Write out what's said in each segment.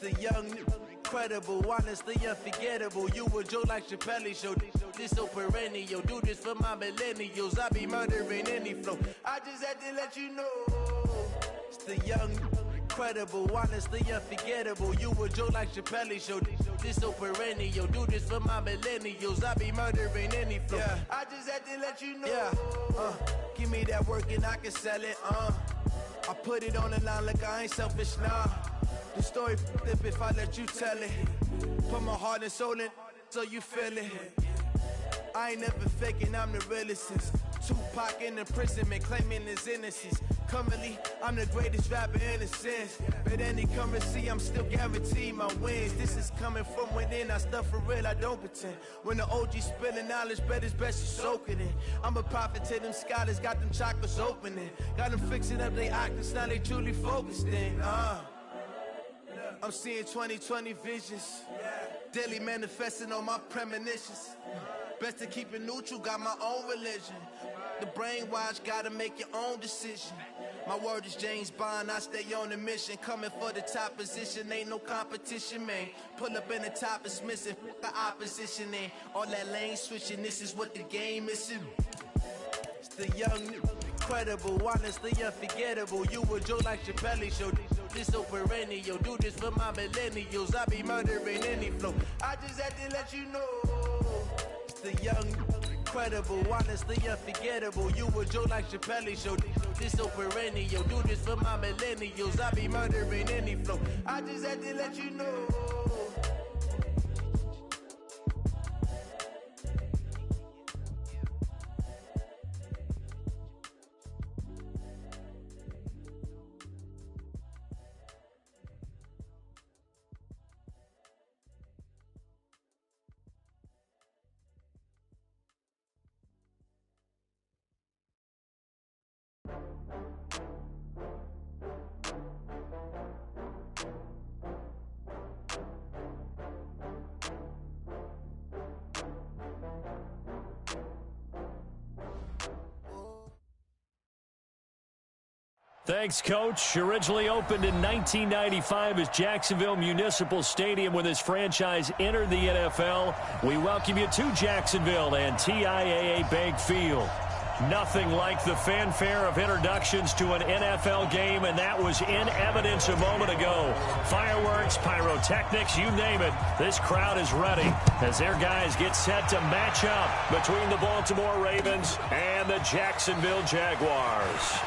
the young, incredible, honestly unforgettable. You a joke like Chappelle Show. This so perennial. Do this for my millennials. I be murdering any flow. I just had to let you know. It's the young, incredible, honestly unforgettable. You a joke like Chappelle Show. This so perennial. Do this for my millennials. I be murdering any flow. Yeah. I just had to let you know. Yeah. Give me that work and I can sell it. I put it on the line like I ain't selfish now. The story flip if I let you tell it. Put my heart and soul in so you feel it. I ain't never faking, I'm the realest since Tupac in imprisonment, claiming his innocence. Currently, I'm the greatest rapper in a sense. But any currency, I'm still guaranteed my wins. This is coming from within, I stuff for real, I don't pretend. When the OG spilling knowledge, bet it's best you soak it in. I'm a prophet to them scholars, got them chakras opening. Got them fixing up their octaves, now they truly focused in. I'm seeing 2020 visions. Daily manifesting on my premonitions. Best to keep it neutral, got my own religion. The brainwash, gotta make your own decision. My word is James Bond, I stay on a mission. Coming for the top position, ain't no competition, man. Pull up in the top, it's missing, the opposition, and all that lane switching, this is what the game is. It's the young, incredible, honestly unforgettable. You a joke like Chappelle Show. This so perennial. Do this for my millennials. I be murdering any flow. I just had to let you know. It's the young, incredible, honestly unforgettable. You a joke like Chappelle Show. This so perennial. Do this for my millennials. I be murdering any flow. I just had to let you know. Thanks, Coach. Originally opened in 1995 as Jacksonville Municipal Stadium when this franchise entered the NFL. We welcome you to Jacksonville and TIAA Bank Field. Nothing like the fanfare of introductions to an NFL game, and that was in evidence a moment ago. Fireworks, pyrotechnics, you name it. This crowd is ready as their guys get set to match up between the Baltimore Ravens and the Jacksonville Jaguars.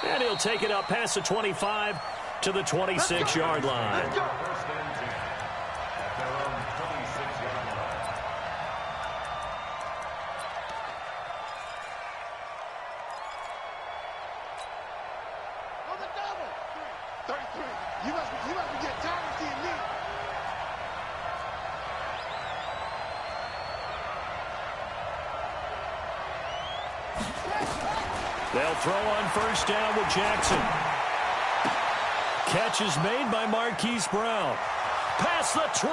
And he'll take it up past the 25 to the 26-yard line. They'll throw on first down with Jackson. Catch is made by Marquise Brown. Past the 20.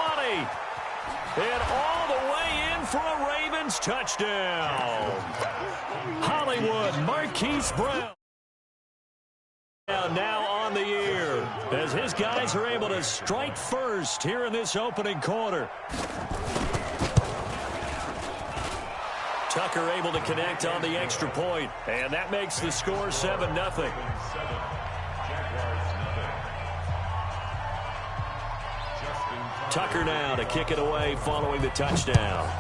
And all the way in for a Ravens touchdown. Hollywood, Marquise Brown. Now on the year as his guys are able to strike first here in this opening quarter. Tucker able to connect on the extra point, and that makes the score 7-0. Tucker now to kick it away following the touchdown.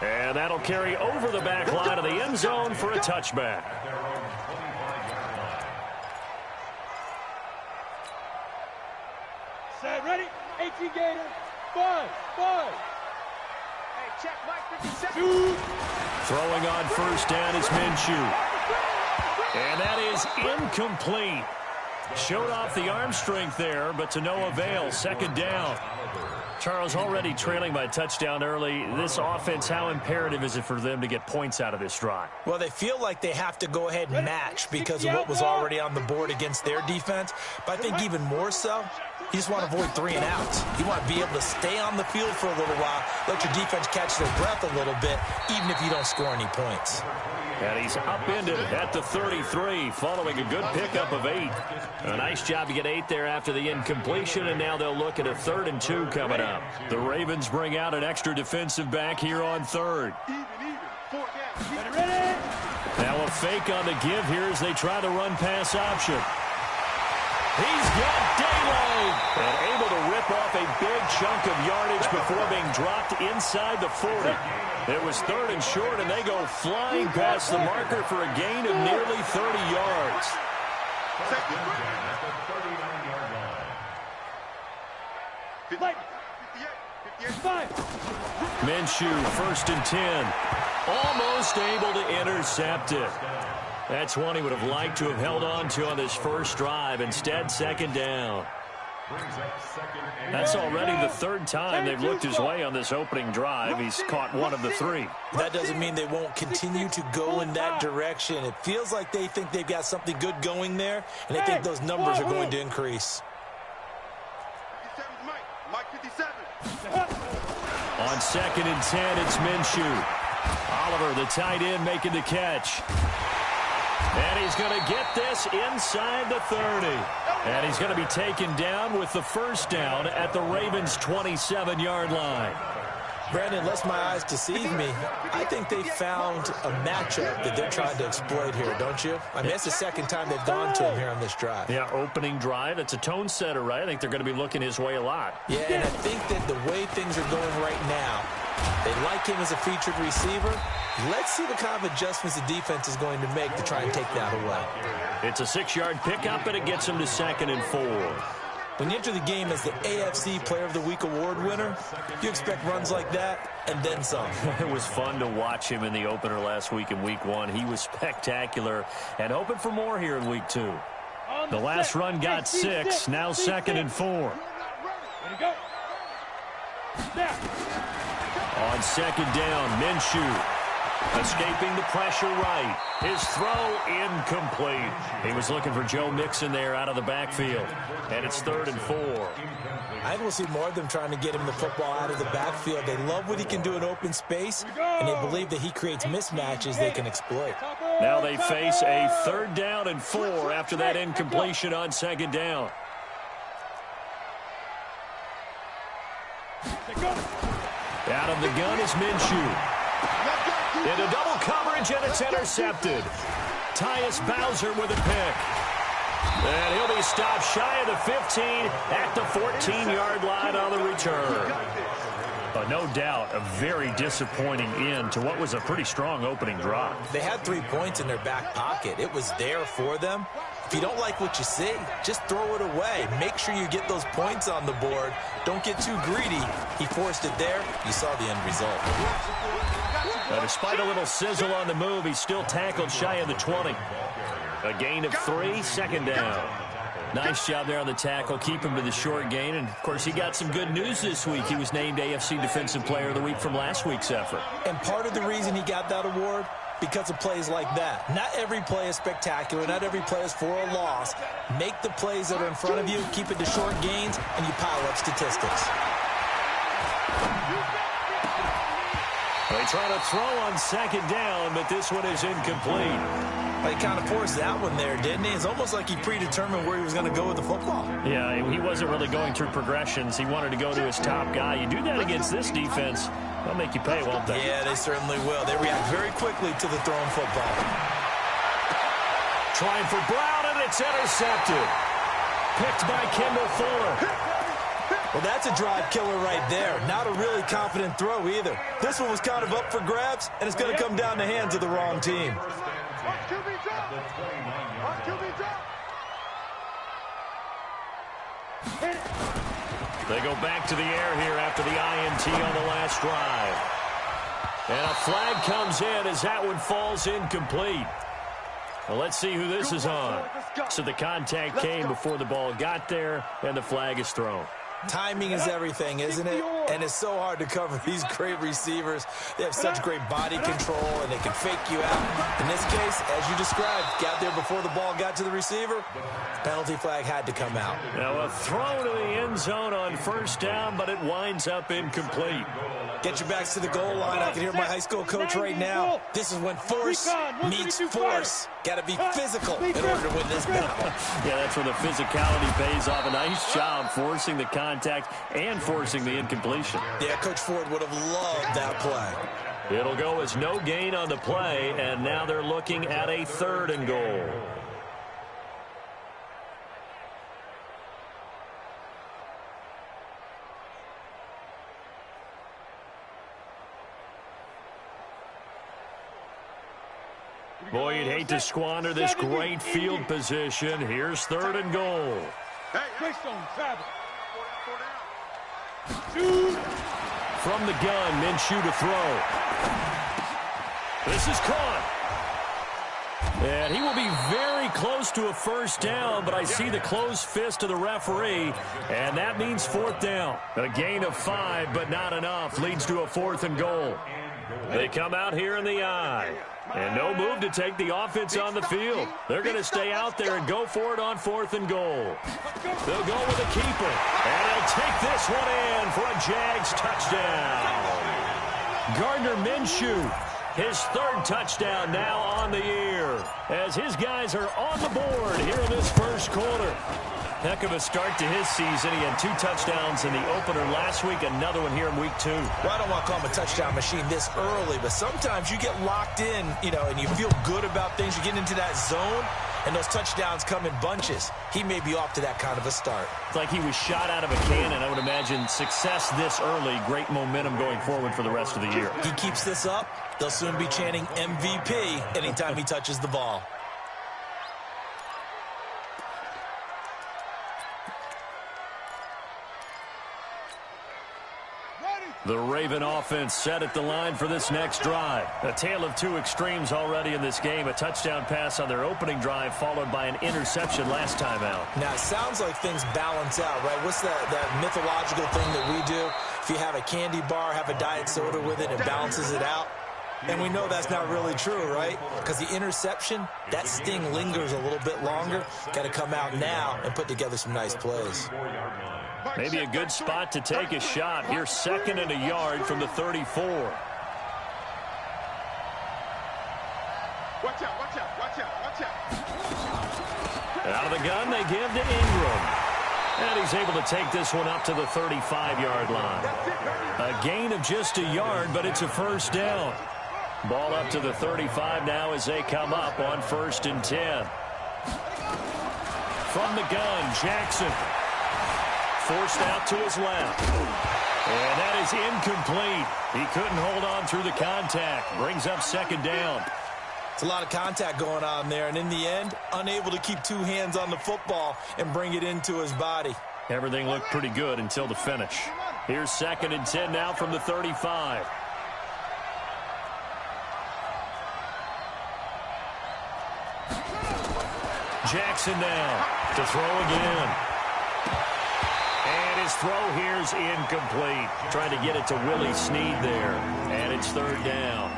And that'll carry over the back line of the end zone for a touchback. Set, ready? 18 Gator. 5. Hey, check, Mike, 50 seconds. Throwing on first down is Minshew. And that is incomplete. Showed off the arm strength there, but to no avail. Second down. Charles, already trailing by a touchdown early. This offense, how imperative is it for them to get points out of this drive? Well, they feel like they have to go ahead and match because of what was already on the board against their defense. But I think even more so, you just want to avoid 3 and outs. You want to be able to stay on the field for a little while, let your defense catch their breath a little bit, even if you don't score any points. And he's upended at the 33 following a good pickup of 8. A nice job to get 8 there after the incompletion, and now they'll look at a 3rd and 2 coming up. The Ravens bring out an extra defensive back here on 3rd. Now a fake on the give here as they try the run-pass option. He's got daylight and able to rip off a big chunk of yardage before being dropped inside the 40. It was 3rd and short, and they go flying past the marker for a gain of nearly 30 yards. Minshew, 1st and 10. Almost able to intercept it. That's one he would have liked to have held on to on this first drive. Instead, 2nd down. That's already the 3rd time they've looked his way on this opening drive. He's caught 1 of the 3. That doesn't mean they won't continue to go in that direction. It feels like they think they've got something good going there, and they think those numbers are going to increase. On 2nd and 10, it's Minshew. Oliver, the tight end, making the catch. And he's going to get this inside the 30. And he's going to be taken down with the 1st down at the Ravens' 27-yard line. Brandon, lest my eyes deceive me, I think they found a matchup that they're trying to exploit here, don't you? I mean, it's the 2nd time they've gone to him here on this drive. Yeah, opening drive. It's a tone setter, right? I think they're going to be looking his way a lot. Yeah, and I think that the way things are going right now, they like him as a featured receiver. Let's see what kind of adjustments the defense is going to make to try and take that away. It's a 6-yard pickup, and it gets him to 2nd and 4. When you enter the game as the AFC Player of the Week award winner, you expect runs like that and then some. It was fun to watch him in the opener last week in Week 1. He was spectacular and hoping for more here in Week 2. The last run got 6, now 2nd and 4. On 2nd down, Minshew escaping the pressure right. His throw incomplete. He was looking for Joe Mixon there out of the backfield. And it's 3rd and 4. I will see more of them trying to get him the football out of the backfield. They love what he can do in open space, and they believe that he creates mismatches they can exploit. Now they face a 3rd down and 4 after that incompletion on 2nd down. Out of the gun is Minshew. Into double coverage, and it's intercepted. Tyus Bowser with a pick. And he'll be stopped shy of the 15 at the 14-yard line on the return. But no doubt, a very disappointing end to what was a pretty strong opening drive. They had 3 points in their back pocket. It was there for them. If you don't like what you see, just throw it away. Make sure you get those points on the board. Don't get too greedy. He forced it there. You saw the end result. Despite a little sizzle on the move, he's still tackled shy of the 20. A gain of 3, 2nd down. Nice job there on the tackle. Keep him to the short gain. And, of course, he got some good news this week. He was named AFC Defensive Player of the Week from last week's effort. And part of the reason he got that award, because of plays like that. Not every play is spectacular. Not every play is for a loss. Make the plays that are in front of you, keep it to short gains, and you pile up statistics. They try to throw on 2nd down, but this one is incomplete. He kind of forced that one there, didn't he? It's almost like he predetermined where he was going to go with the football. Yeah, he wasn't really going through progressions. He wanted to go to his top guy. You do that against this defense, they'll make you pay, won't they? Yeah, they certainly will. They react very quickly to the thrown football. Trying for Brown, and it's intercepted. Picked by Kendall Fuller. Well, that's a drive killer right there. Not a really confident throw either. This one was kind of up for grabs, and it's going to come down the hands of the wrong team. They go back to the air here after the INT on the last drive. And a flag comes in as that one falls incomplete. Well, let's see who this is on. So the contact came before the ball got there, and the flag is thrown. Timing is everything, isn't it? And it's so hard to cover these great receivers. They have such great body control, and they can fake you out. In this case, as you described, got there before the ball got to the receiver. Penalty flag had to come out. Now a throw to the end zone on first down, but it winds up incomplete. Get your backs to the goal line. I can hear my high school coach right now. This is when force meets force. Got to be physical in order to win this battle. Yeah, that's where the physicality pays off. A nice job forcing the contact and forcing the incompletion. Yeah, Coach Ford would have loved that play. It'll go as no gain on the play, and now they're looking at a 3rd and goal. Boy, you'd hate to squander this great field position. Here's 3rd and goal. From the gun, Minshew to throw. This is caught. And he will be very close to a first down, but I see the closed fist of the referee, and that means 4th down. A gain of 5, but not enough. Leads to a 4th and goal. They come out here in the I. And no move to take the offense on the field. They're going to stay out there and go for it on 4th and goal. They'll go with a keeper. And he'll take this one in for a Jags touchdown. Gardner Minshew, his 3rd touchdown now on the year, as his guys are on the board here in this first quarter. Heck of a start to his season. He had 2 touchdowns in the opener last week, another one here in week 2. Well, I don't want to call him a touchdown machine this early, but sometimes you get locked in, and you feel good about things. You get into that zone, and those touchdowns come in bunches. He may be off to that kind of a start. It's like he was shot out of a cannon. I would imagine success this early, great momentum going forward for the rest of the year. He keeps this up, they'll soon be chanting MVP anytime he touches the ball. The Raven offense set at the line for this next drive. A tale of 2 extremes already in this game. A touchdown pass on their opening drive, followed by an interception last time out. Now, it sounds like things balance out, right? What's that mythological thing that we do? If you have a candy bar, have a diet soda with it, it balances it out. And we know that's not really true, right? Because the interception, that sting lingers a little bit longer. Got to come out now and put together some nice plays. Maybe a good spot to take a shot. Here's 2nd and a yard from the 34. Watch out, watch out, watch out, watch out. Out of the gun, they give to Ingram. And he's able to take this one up to the 35-yard line. A gain of just a yard, but it's a first down. Ball up to the 35 now as they come up on 1st and 10. From the gun, Jackson. Forced out to his left. And that is incomplete. He couldn't hold on through the contact. Brings up 2nd down. It's a lot of contact going on there, and in the end, unable to keep 2 hands on the football and bring it into his body. Everything looked pretty good until the finish. Here's 2nd and 10 now from the 35. Jackson now to throw again. And his throw here's incomplete. Trying to get it to Willie Snead there. And it's 3rd down.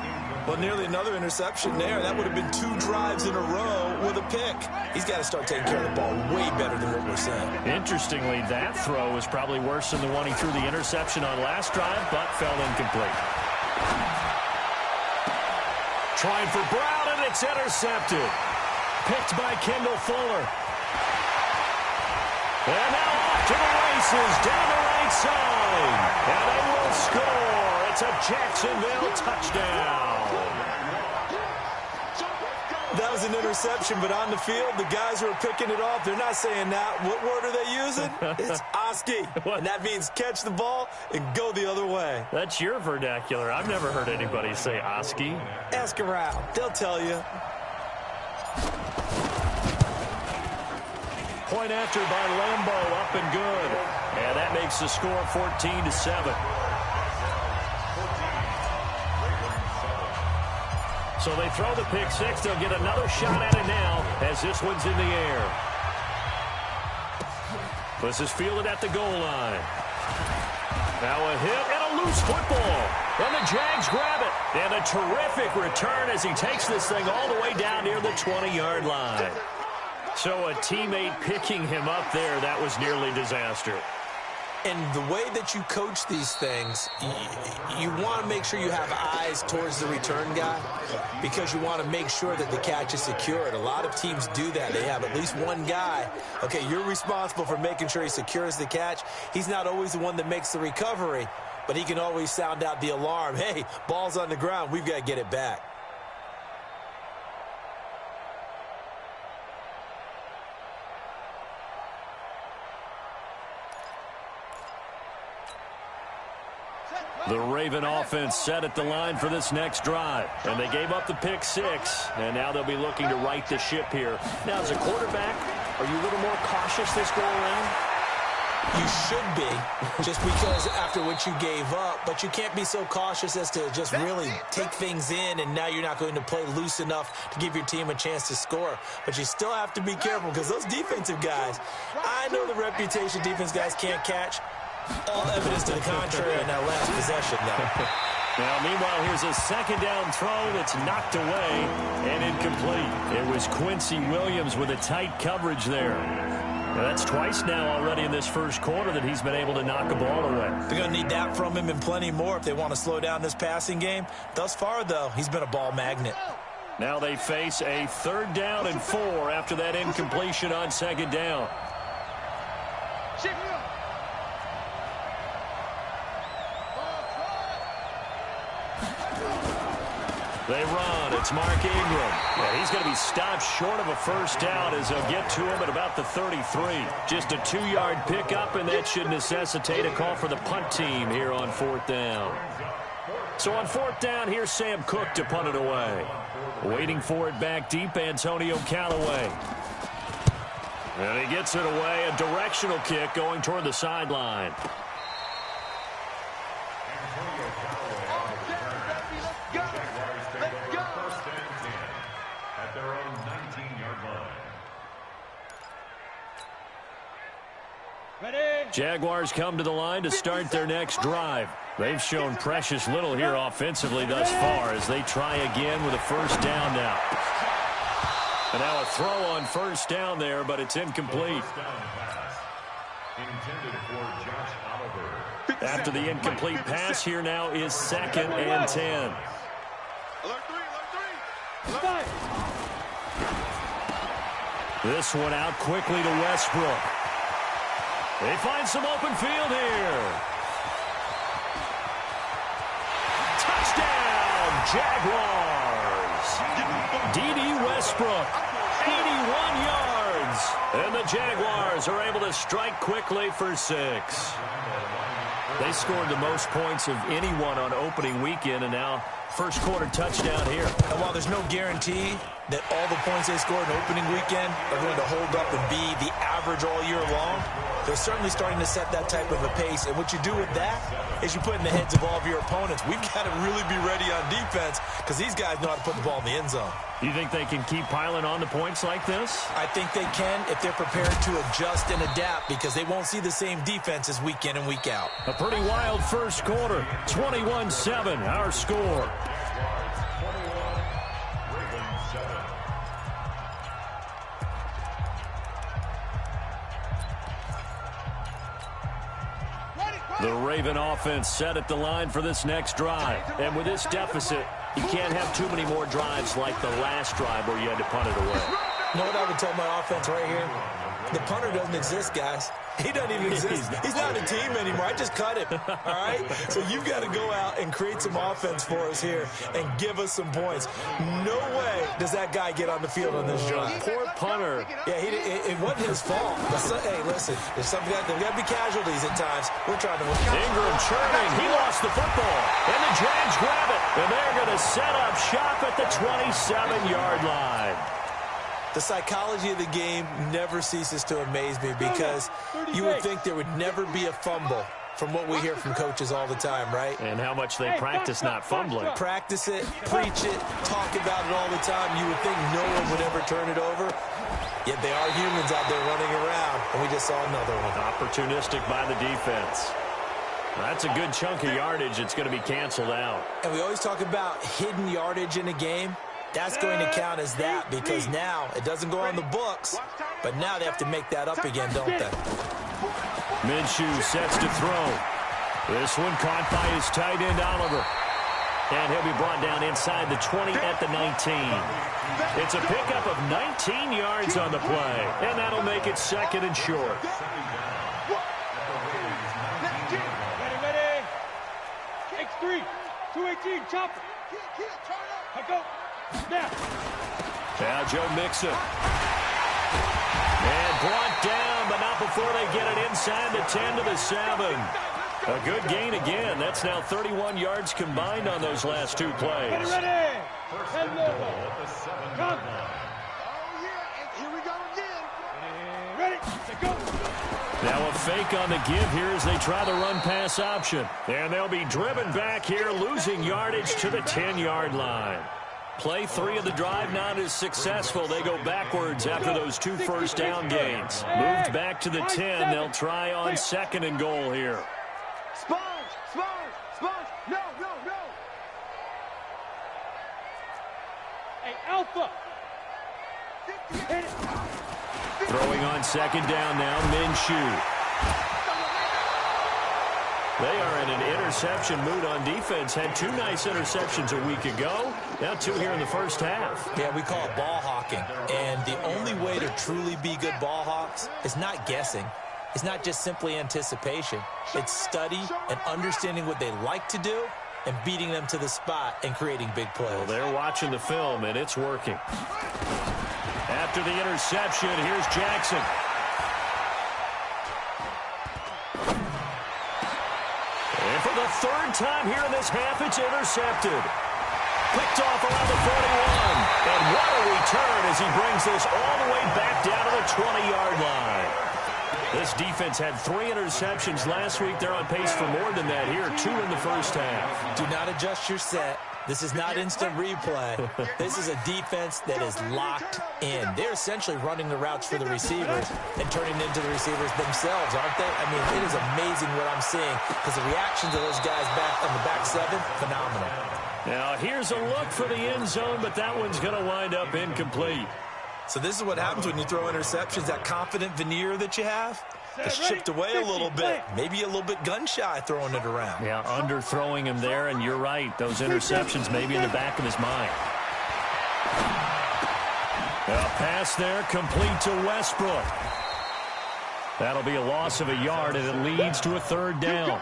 Well, nearly another interception there. That would have been 2 drives in a row with a pick. He's got to start taking care of the ball way better than what we're seeing. Interestingly, that throw was probably worse than the one he threw the interception on last drive, but fell incomplete. Trying for Brown, and it's intercepted. Picked by Kendall Fuller. And now off to the races, down the right side. And they will score. It's a Jacksonville touchdown. That was an interception, but on the field, the guys who are picking it off, they're not saying that. What word are they using? It's Oski. And that means catch the ball and go the other way. That's your vernacular. I've never heard anybody say Oski. Ask around. They'll tell you. Point after by Lambeau, up and good. And that makes the score 14-7. So they throw the pick 6. They'll get another shot at it now as this one's in the air. This is fielded at the goal line. Now a hit and a loose football. And the Jags grab it. And a terrific return as he takes this thing all the way down near the 20-yard line. So a teammate picking him up there, that was nearly disaster. And the way that you coach these things, you want to make sure you have eyes towards the return guy because you want to make sure that the catch is secured. A lot of teams do that. They have at least one guy. Okay, you're responsible for making sure he secures the catch. He's not always the one that makes the recovery, but he can always sound out the alarm. Hey, ball's on the ground. We've got to get it back. The Raven offense set at the line for this next drive. And they gave up the pick 6, and now they'll be looking to right the ship here. Now, as a quarterback, are you a little more cautious this go around? You should be, just because after what you gave up, but you can't be so cautious as to just really take things in, and now you're not going to play loose enough to give your team a chance to score. But you still have to be careful because those defensive guys, I know the reputation defense guys can't catch. All evidence to the contrary in that last possession, though. Now, meanwhile, here's a second down throw that's knocked away and incomplete. It was Quincy Williams with a tight coverage there. Now, that's twice now already in this first quarter that he's been able to knock a ball away. They're going to need that from him and plenty more if they want to slow down this passing game. Thus far, though, he's been a ball magnet. Now they face a 3rd down and 4 after that incompletion on second down. They run. It's Mark Ingram. Yeah, he's going to be stopped short of a first down as they'll get to him at about the 33. Just a 2-yard pickup, and that should necessitate a call for the punt team here on 4th down. So on 4th down, here's Sam Cook to punt it away. Waiting for it back deep, Antonio Callaway. And he gets it away. A directional kick going toward the sideline. Jaguars come to the line to start their next drive. They've shown precious little here offensively thus far as they try again with a first down now. And now a throw on first down there, but it's incomplete. After the incomplete pass, here now is 2nd and 10. This one out quickly to Westbrook. They find some open field here. Touchdown, Jaguars. D.D. Westbrook, 81 yards. And the Jaguars are able to strike quickly for 6. They scored the most points of anyone on opening weekend, and now first quarter touchdown here. And while there's no guarantee that all the points they scored in opening weekend are going to hold up and be the average all year long, they're certainly starting to set that type of a pace. And what you do with that is you put in the heads of all of your opponents, we've got to really be ready on defense because these guys know how to put the ball in the end zone. You think they can keep piling on the points like this? I think they can if they're prepared to adjust and adapt because they won't see the same defenses week in and week out. A pretty wild first quarter. 21-7, our score. The Raven offense set at the line for this next drive. And with this deficit, you can't have too many more drives like the last drive where you had to punt it away. You know what I would tell my offense right here? The punter doesn't exist, guys. He doesn't even exist. He's not a team anymore. I just cut him, all right? So you've got to go out and create some offense for us here and give us some points. No way does that guy get on the field on this drive. Poor punter. Yeah, it wasn't his fault. Hey, listen, there's got to be casualties at times. We're trying to win. Ingram churning. He lost the football. And the Jags grab it. And they're going to set up shop at the 27-yard line. The psychology of the game never ceases to amaze me because you would think there would never be a fumble from what we hear from coaches all the time, right? And how much they practice not fumbling. Practice it, preach it, talk about it all the time. You would think no one would ever turn it over. Yet they are humans out there running around, and we just saw another one. Opportunistic by the defense. That's a good chunk of yardage. It's going to be canceled out. And we always talk about hidden yardage in a game. That's going to count as that because now it doesn't go on the books, but now they have to make that up again, don't they? Minshew sets to throw. This one caught by his tight end, Oliver. And he'll be brought down inside the 20 at the 19. It's a pickup of 19 yards on the play, and that'll make it second and short. X3, 218, chopper. I go. Snap. Now Joe Mixon. And brought down, but not before they get it inside the 10 to the 7. A good gain again. That's now 31 yards combined on those last two plays. Get ready. Come. Here we go again. Ready. Go. Now a fake on the give here as they try the run-pass option. And they'll be driven back here, losing yardage to the 10-yard line. Play 3 of the drive not as successful. They go backwards after those 2 first-down gains. Moved back to the 10. They'll try on 2nd and goal here. Sponge. No. Hey, Alpha. Hit it. Throwing on 2nd down now, Minshew. They are in an interception mood on defense. Had 2 nice interceptions a week ago. Now 2 here in the first half. Yeah, we call it ball hawking. And the only way to truly be good ball hawks is not guessing. It's not just simply anticipation. It's study and understanding what they like to do and beating them to the spot and creating big plays. Well, they're watching the film, and it's working. After the interception, here's Jackson. And for the 3rd time here in this half, it's intercepted. Picked off around the 41. And what a return as he brings this all the way back down to the 20-yard line. This defense had 3 interceptions last week. They're on pace for more than that here, 2 in the first half. Do not adjust your set. This is not instant replay. This is a defense that is locked in. They're essentially running the routes for the receivers and turning into the receivers themselves, aren't they? I mean, it is amazing what I'm seeing because the reactions of those guys back on the back 7, phenomenal. Now, here's a look for the end zone, but that one's going to wind up incomplete. So this is what happens when you throw interceptions, that confident veneer that you have. It's chipped away a little bit. Maybe a little bit gun-shy throwing it around. Yeah, underthrowing him there, and you're right. Those interceptions maybe in the back of his mind. A pass there complete to Westbrook. That'll be a loss of a yard, and it leads to a 3rd down.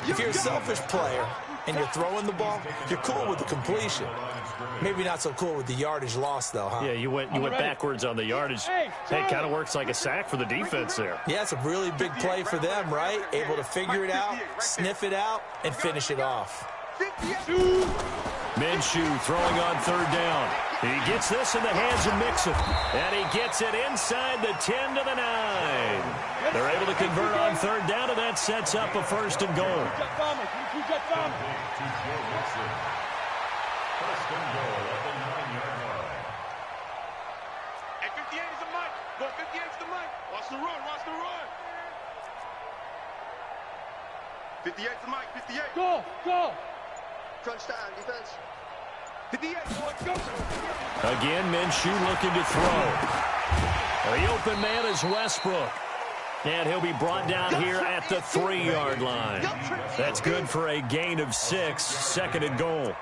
If you're a selfish player and you're throwing the ball, you're cool with the completion. Maybe not so cool with the yardage loss, though, huh? Yeah, you went backwards on the yardage. Hey, kind of works like a sack for the defense there. Yeah, it's a really big play for them, right? Able to figure it out, sniff it out, and finish it off. Minshew throwing on 3rd down. He gets this in the hands of Mixon. And he gets it inside the 10 to the 9. They're able to convert on 3rd down, and that sets up a 1st and goal. Hey, 58 is the mic. Go, 58 is the mic. Watch the run. 58 is the mic. 58. Go. Crunch time, defense. 58, boys, go. Again, Minshew looking to throw. The open man is Westbrook. And he'll be brought down here at the 3-yard line. That's good for a gain of 6, 2nd and goal.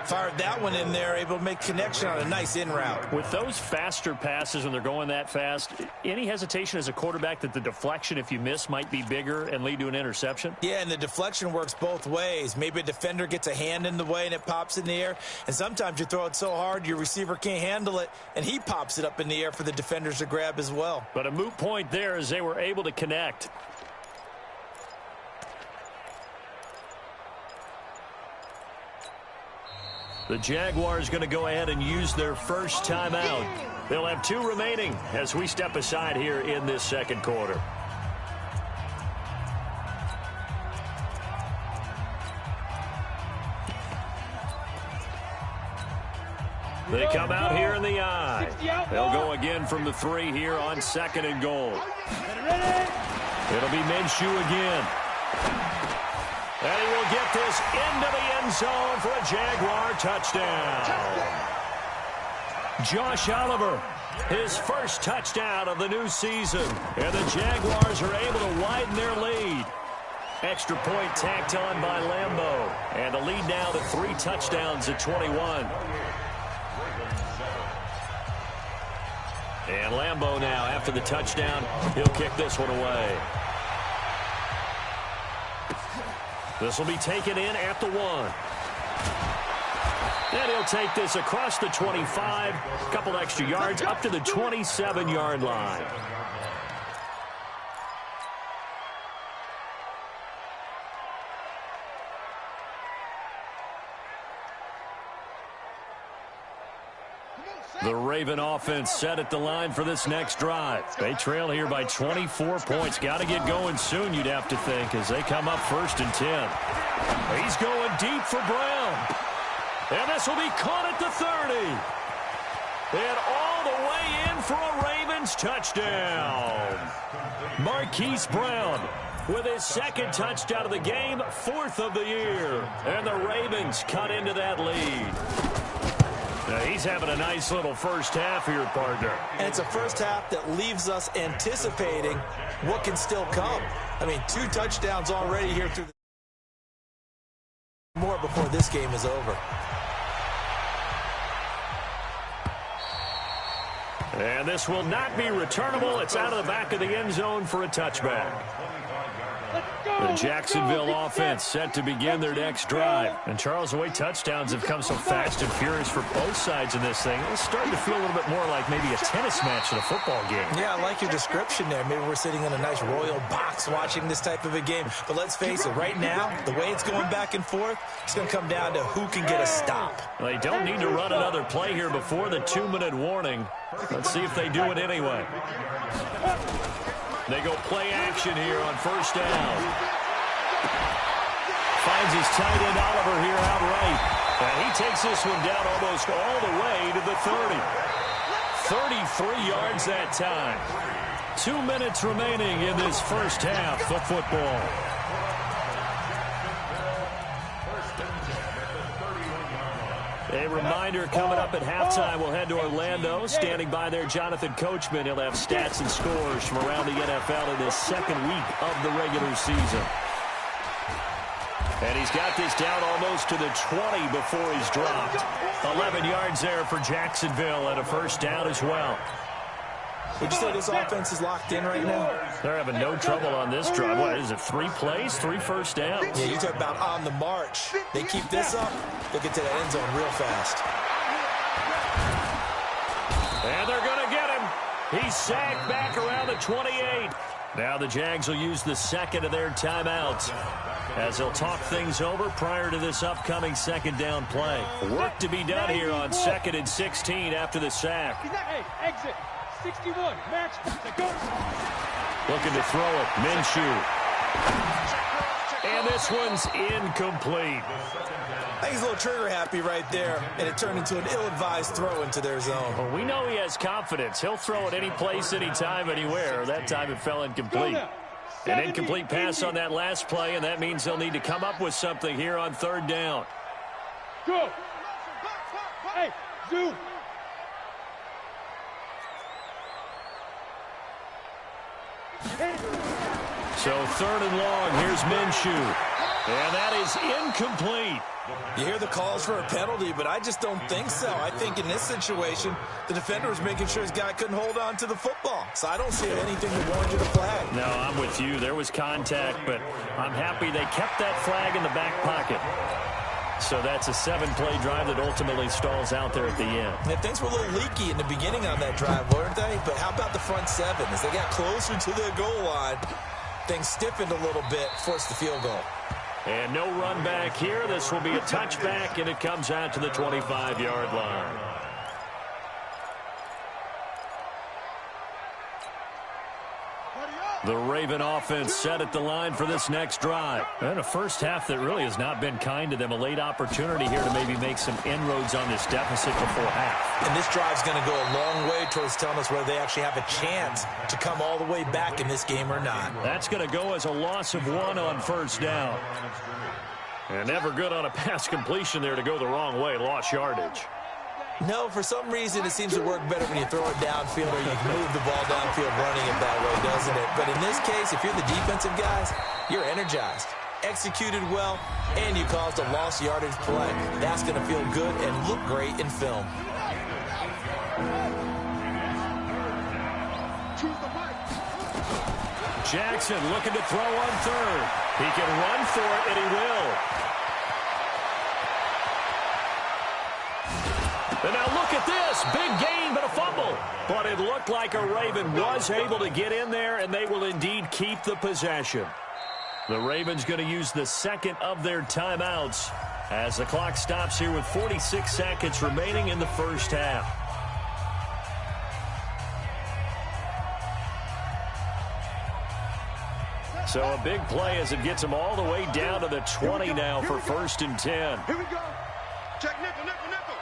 Fired that one in there, able to make connection on a nice in route. With those faster passes when they're going that fast, any hesitation as a quarterback that the deflection, if you miss, might be bigger and lead to an interception? Yeah, and the deflection works both ways. Maybe a defender gets a hand in the way and it pops in the air. And sometimes you throw it so hard your receiver can't handle it, and he pops it up in the air for the defenders to grab as well. But a moot point there as they were able to connect. The Jaguars going to go ahead and use their first timeout. They'll have 2 remaining as we step aside here in this 2nd quarter. They come out here in the eye. They'll go again from the 3 here on 2nd and goal. It'll be Minshew again. And he will get this into the end zone for a Jaguar touchdown. Josh Oliver, his first touchdown of the new season. And the Jaguars are able to widen their lead. Extra point tacked on by Lambeau. And the lead now to 3 touchdowns at 21. And Lambeau now, after the touchdown, he'll kick this one away. This will be taken in at the 1. And he'll take this across the 25, a couple extra yards, up to the 27-yard line. The Raven offense set at the line for this next drive. They trail here by 24 points. Got to get going soon, you'd have to think, as they come up 1st and 10. He's going deep for Brown. And this will be caught at the 30. And all the way in for a Ravens touchdown. Marquise Brown with his 2nd touchdown of the game, 4th of the year. And the Ravens cut into that lead. Now he's having a nice little first half here, partner. And it's a first half that leaves us anticipating what can still come. I mean, 2 touchdowns already here through the more before this game is over. And this will not be returnable. It's out of the back of the end zone for a touchback. The Jacksonville offense set to begin their next drive. And, Charles, the way touchdowns have come so fast and furious for both sides in this thing, it's starting to feel a little bit more like maybe a tennis match in a football game. Yeah, I like your description there. Maybe we're sitting in a nice royal box watching this type of a game. But let's face it, right now, the way it's going back and forth, it's going to come down to who can get a stop. Well, they don't need to run another play here before the 2-minute warning. Let's see if they do it anyway. They go play action here on 1st down. Finds his tight end Oliver here outright. And he takes this one down almost all the way to the 30. 33 yards that time. 2 minutes remaining in this first half of football. A reminder, coming up at halftime, we'll head to Orlando. Standing by there, Jonathan Coachman. He'll have stats and scores from around the NFL in this 2nd week of the regular season. And he's got this down almost to the 20 before he's dropped. 11 yards there for Jacksonville and a first down as well. Would you say this offense is locked in right now? They're having no trouble on this drive. What is it, 3 plays, 3 first downs? Yeah, you talk about on the march. They keep this up, they'll get to that end zone real fast. And they're going to get him. He's sacked back around the 28. Now the Jags will use the 2nd of their timeouts as they'll talk things over prior to this upcoming 2nd down play. Work to be done here on 2nd and 16 after the sack. Hey, exit. 61, match, go. Looking to throw it, Minshew. And this one's incomplete. I think he's a little trigger happy right there, and it turned into an ill-advised throw into their zone. Well, we know he has confidence. He'll throw it any place, anytime, anywhere. That time it fell incomplete. An incomplete pass on that last play, and that means they'll need to come up with something here on 3rd down. Go. Hey, zoom. So 3rd and long, here's Minshew. And that is incomplete. You hear the calls for a penalty, but I just don't think so. I think in this situation, the defender was making sure his guy couldn't hold on to the football. So I don't see anything that warranted a flag. No, I'm with you. There was contact, but I'm happy they kept that flag in the back pocket. So that's a 7-play drive that ultimately stalls out there at the end. And things were a little leaky in the beginning on that drive, weren't they? But how about the front 7? As they got closer to their goal line, things stiffened a little bit, forced the field goal. And no run back here. This will be a touchback, and it comes out to the 25-yard line. The Raven offense set at the line for this next drive. And a first half that really has not been kind to them. A late opportunity here to maybe make some inroads on this deficit before half. And this drive's going to go a long way towards telling us whether they actually have a chance to come all the way back in this game or not. That's going to go as a loss of 1 on first down. And never good on a pass completion there to go the wrong way. Lost yardage. No, for some reason it seems to work better when you throw it downfield or you can move the ball downfield running it that way, doesn't it? But in this case, if you're the defensive guys, you're energized, executed well, and you caused a lost yardage play. That's going to feel good and look great in film. Jackson looking to throw on third. He can run for it, and he will. And now look at this. Big gain, but a fumble. But it looked like a Raven was able to get in there, and they will indeed keep the possession. The Ravens going to use the second of their timeouts as the clock stops here with 46 seconds remaining in the first half. So a big play as it gets them all the way down to the 20 now for 1st and 10. Here we go. Check nickel, nickel, nickel.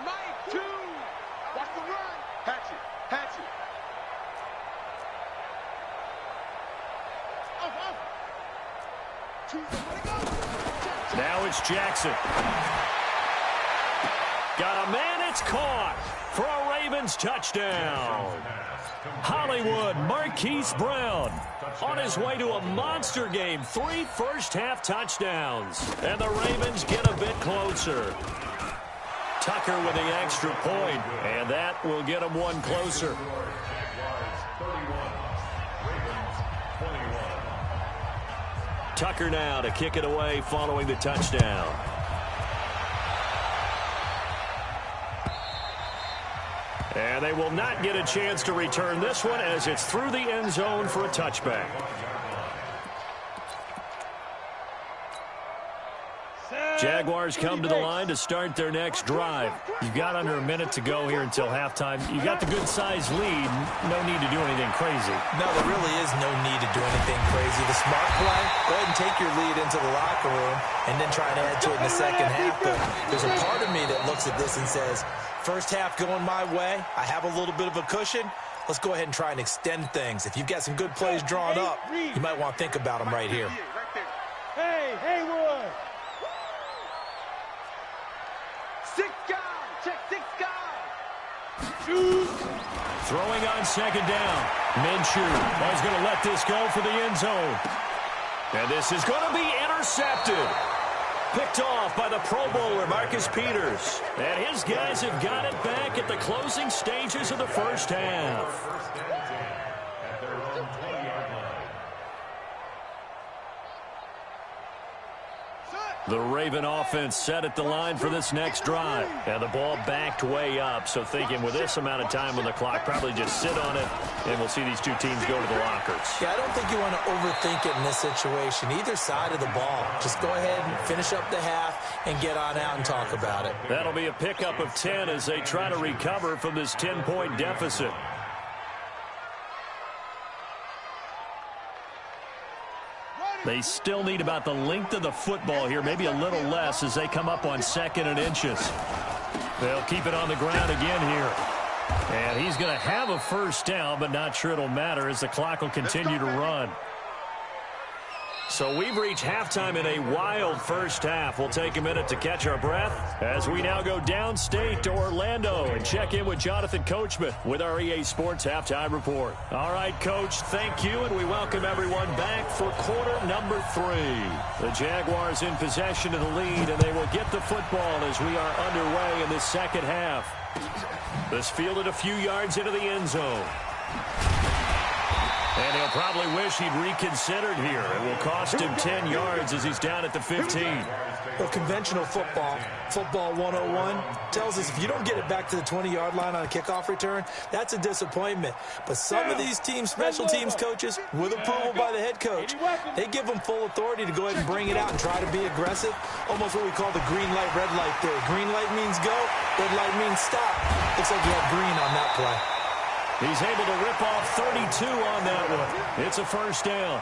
Mike 2. Watch the run. Hatchet. Now it's Jackson. Got a man, it's caught for a Ravens touchdown. Hollywood Marquise Brown on his way to a monster game. 3 first-half touchdowns. And the Ravens get a bit closer. Tucker with the extra point, and that will get them 1 closer. Tucker now to kick it away following the touchdown. And they will not get a chance to return this one as it's through the end zone for a touchback. Jaguars come to the line to start their next drive. You've got under a minute to go here until halftime. You got the good-sized lead. No need to do anything crazy. No, there really is no need to do anything crazy. The smart play, go ahead and take your lead into the locker room and then try and add to it in the second half. But there's a part of me that looks at this and says, first half going my way, I have a little bit of a cushion. Let's go ahead and try and extend things. If you've got some good plays drawn up, you might want to think about them right here. Hey, Haywood! 6 guys. Check 6 guys. Shoot! Throwing on second down. Minshew is going to let this go for the end zone. And this is going to be intercepted. Picked off by the Pro Bowler, Marcus Peters. And his guys have got it back at the closing stages of the first half. The Raven offense set at the line for this next drive. And the ball backed way up. So thinking with this amount of time on the clock, probably just sit on it, and we'll see these two teams go to the lockers. Yeah, I don't think you want to overthink it in this situation. Either side of the ball. Just go ahead and finish up the half and get on out and talk about it. That'll be a pickup of 10 as they try to recover from this 10-point deficit. They still need about the length of the football here, maybe a little less as they come up on 2nd and inches. They'll keep it on the ground again here. And he's going to have a first down, but not sure it'll matter as the clock will continue to run. So we've reached halftime in a wild first half. We'll take a minute to catch our breath as we now go downstate to Orlando and check in with Jonathan Coachman with our EA Sports Halftime Report. All right, Coach, thank you, and we welcome everyone back for quarter number 3. The Jaguars in possession of the lead, and they will get the football as we are underway in the second half. This fielded a few yards into the end zone. And he'll probably wish he'd reconsidered here. It will cost him 10 yards as he's down at the 15. Well, conventional football 101, tells us if you don't get it back to the 20-yard line on a kickoff return, that's a disappointment. But some of these teams, special teams coaches, with approval by the head coach, they give them full authority to go ahead and bring it out and try to be aggressive. Almost what we call the green light, red light theory. Green light means go, red light means stop. Looks like you had green on that play. He's able to rip off 32 on that one. It's a first down.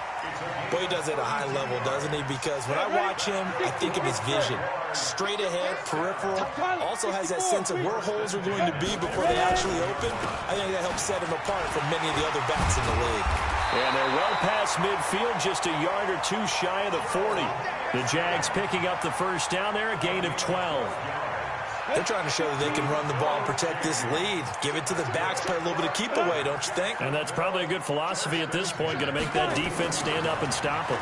Boy, he does it at a high level, doesn't he? Because when I watch him, I think of his vision. Straight ahead, peripheral. Also has that sense of where holes are going to be before they actually open. I think that helps set him apart from many of the other backs in the league. And they're well past midfield, just a yard or two shy of the 40. The Jags picking up the first down there, a gain of 12. They're trying to show that they can run the ball and protect this lead. Give it to the backs, play a little bit of keep away, don't you think? And that's probably a good philosophy at this point, going to make that defense stand up and stop it.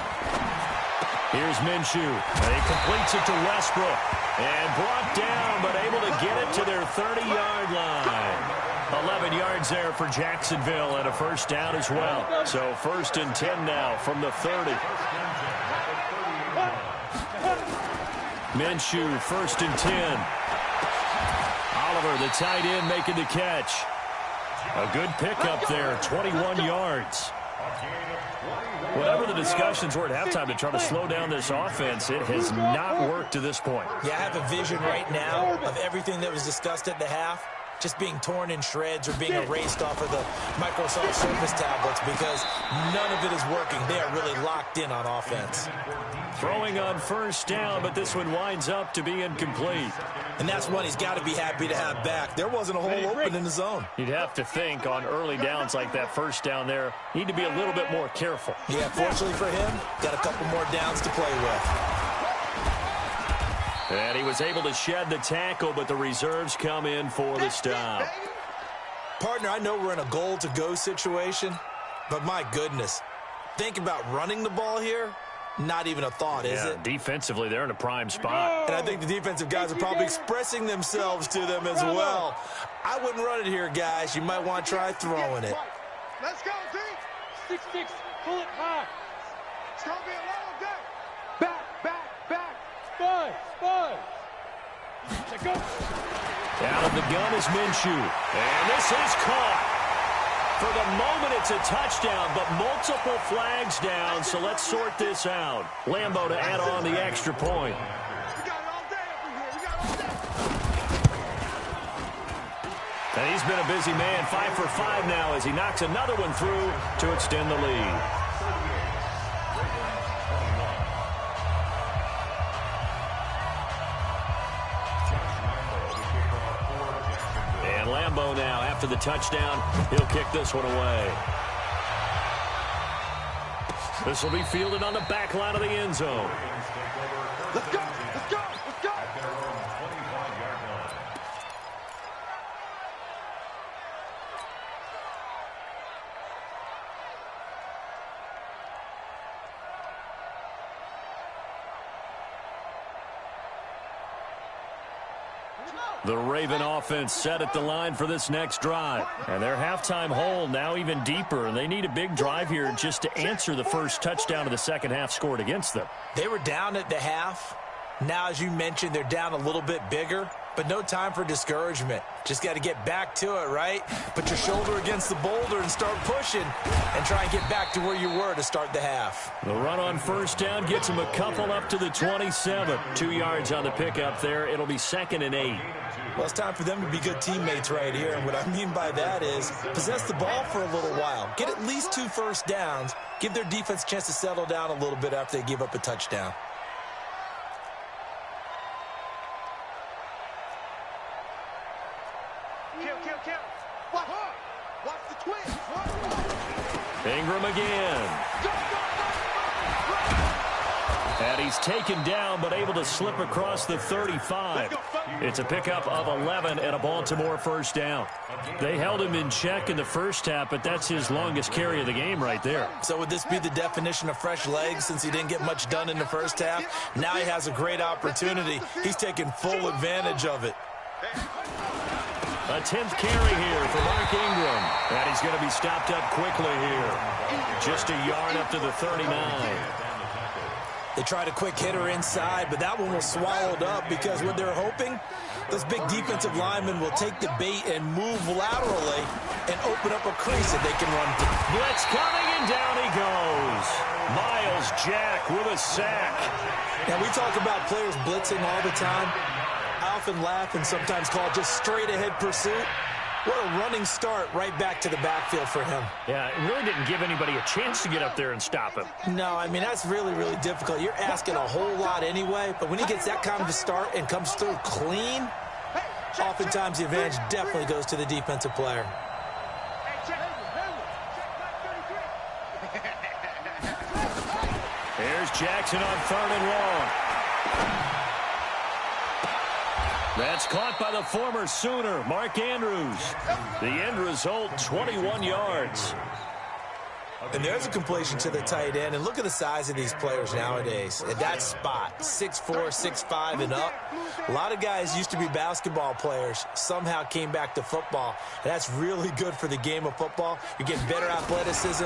Here's Minshew. And he completes it to Westbrook. And brought down, but able to get it to their 30-yard line. 11 yards there for Jacksonville and a first down as well. So first and 10 now from the 30. Minshew, first and 10. Oliver, the tight end, making the catch. A good pickup there, 21 yards. Whatever the discussions were at halftime to try to slow down this offense, it has not worked to this point. Yeah, I have a vision right now of everything that was discussed at the half just being torn in shreds or being erased off of the Microsoft Surface tablets because none of it is working. They are really locked in on offense. Throwing on first down, but this one winds up to be incomplete. And that's one he's got to be happy to have back. There wasn't a hole open in the zone. You'd have to think on early downs like that first down there, need to be a little bit more careful. Yeah, fortunately for him, got a couple more downs to play with. And he was able to shed the tackle, but the reserves come in for the stop. Partner, I know we're in a goal-to-go situation, but my goodness, think about running the ball here. Not even a thought, is it? Defensively, they're in a prime spot. And I think the defensive guys are probably expressing themselves to them as well. I wouldn't run it here, guys. You might want to try throwing it. Let's go, D. 6-6, pull it high. It's going to be a long day. Back, back, back. 5. Check up. Out of the gun is Minshew. And this is caught. For the moment, it's a touchdown, but multiple flags down, so let's sort this out. Lambeau to add on the extra point. We got it all day up in here. We got it all day. And he's been a busy man, 5 for 5 now as he knocks another one through to extend the lead. And Lambeau now, after the touchdown, he'll kick this one away. This will be fielded on the back line of the end zone. Let's go. Let's go. Let's go. The Raven offense set at the line for this next drive. And their halftime hole now even deeper. And they need a big drive here just to answer the first touchdown of the second half scored against them. They were down at the half. Now, as you mentioned, they're down a little bit bigger. But no time for discouragement. Just got to get back to it, right? Put your shoulder against the boulder and start pushing. And try and get back to where you were to start the half. The run on first down gets them a couple up to the 27. 2 yards on the pickup there. It'll be 2nd and 8. Well, it's time for them to be good teammates right here. And what I mean by that is possess the ball for a little while. Get at least 2 first downs. Give their defense a chance to settle down a little bit after they give up a touchdown. Kill. Watch the twist. Ingram again. And he's taken down, but able to slip across the 35. It's a pickup of 11 and a Baltimore first down. They held him in check in the first half, but that's his longest carry of the game right there. So would this be the definition of fresh legs since he didn't get much done in the first half? Now he has a great opportunity. He's taking full advantage of it. A 10th carry here for Mark Ingram. And he's going to be stopped up quickly here. Just a yard up to the 39. They tried a quick hitter inside, but that one was swallowed up because what they're hoping, those big defensive linemen will take the bait and move laterally and open up a crease that they can run through. Blitz coming, and down he goes. Miles Jack with a sack. Now, we talk about players blitzing all the time. I often laugh and sometimes call it just straight-ahead pursuit. What a running start right back to the backfield for him. Yeah, it really didn't give anybody a chance to get up there and stop him. No, I mean, that's really, really difficult. You're asking a whole lot anyway, but when he gets that kind of a start and comes through clean, oftentimes the advantage definitely goes to the defensive player. Here's Jackson on 3rd and long. That's caught by the former Sooner, Mark Andrews. The end result, 21 yards. And there's a completion to the tight end. And look at the size of these players nowadays. At that spot, 6'4", 6'5", and up. A lot of guys used to be basketball players, somehow came back to football. And that's really good for the game of football. You're getting better athleticism,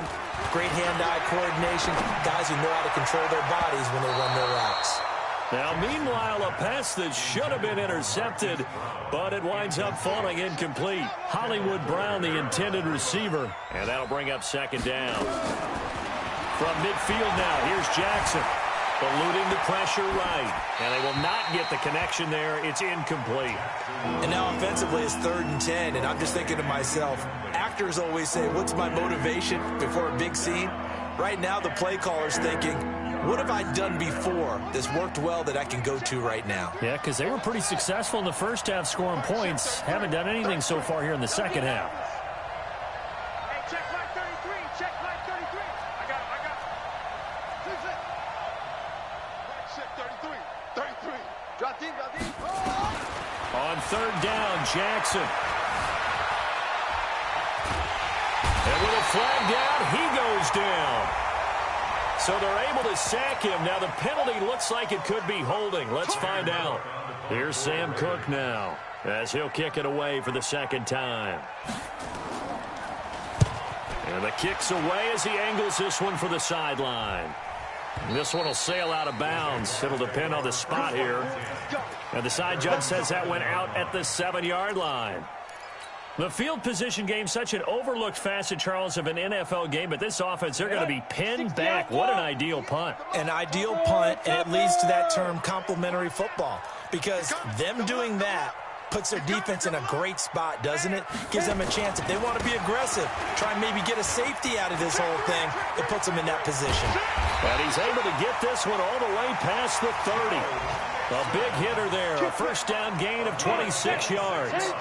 great hand-eye coordination, guys who know how to control their bodies when they run their routes. Now, meanwhile, a pass that should have been intercepted, but it winds up falling incomplete. Hollywood Brown, the intended receiver, and that'll bring up 2nd down. From midfield now, here's Jackson, eluding the pressure right, and they will not get the connection there. It's incomplete. And now offensively, it's 3rd and 10, and I'm just thinking to myself, actors always say, what's my motivation before a big scene? Right now, the play caller's thinking, what have I done before that's worked well that I can go to right now? Yeah, because they were pretty successful in the first half scoring points. Haven't done anything so far here in the second half. Hey, check line 33. Check line 33. I got him. Right, check 33. 33. Drop deep. Oh! On 3rd down, Jackson. And with a flag down, he goes down. So they're able to sack him. Now the penalty looks like it could be holding. Let's find out. Here's Sam Cook now as he'll kick it away for the 2nd time. And the kick's away as he angles this one for the sideline. This one will sail out of bounds. It'll depend on the spot here. And the side judge says that went out at the 7-yard line. The field position game, such an overlooked facet, Charles, of an NFL game, but this offense, they're going to be pinned back. What an ideal punt. An ideal punt, and it leads to that term complementary football, because them doing that puts their defense in a great spot, doesn't it? Gives them a chance. If they want to be aggressive, try and maybe get a safety out of this whole thing, it puts them in that position. And he's able to get this one all the way past the 30. A big hitter there, a 1st down gain of 26 yards.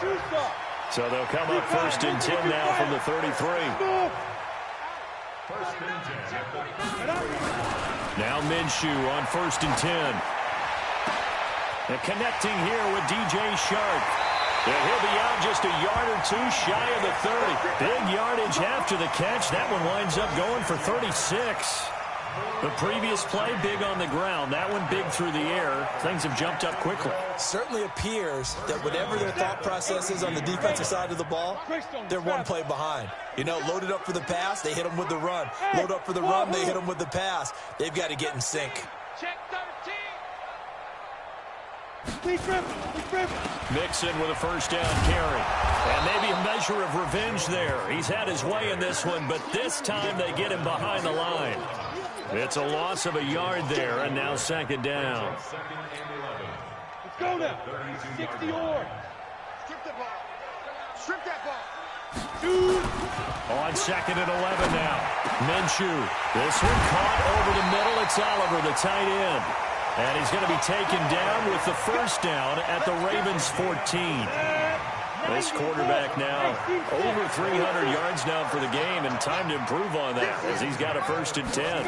So they'll come up 1st and 10 now from the 33. Now Minshew on 1st and 10. And connecting here with DJ Shark. And he'll be out just a yard or two shy of the 30. Big yardage after the catch. That one winds up going for 36. The previous play, big on the ground. That one big through the air. Things have jumped up quickly. Certainly appears that whatever their thought process is on the defensive side of the ball, they're one play behind. You know, loaded up for the pass, they hit them with the run. Load up for the run, they hit them with the pass. They've got to get in sync. Check 13. Mixon with a 1st down carry. And maybe a measure of revenge there. He's had his way in this one, but this time they get him behind the line. It's a loss of a yard there, and now 2nd down. Let's go now. 60 or. Strip the ball. Strip that ball. Shoot. On 2nd and 11 now. Minshew. This one caught over the middle. It's Oliver, the tight end. And he's going to be taken down with the 1st down at the Ravens' 14. This quarterback now over 300 yards now for the game, and time to improve on that as he's got a 1st and 10.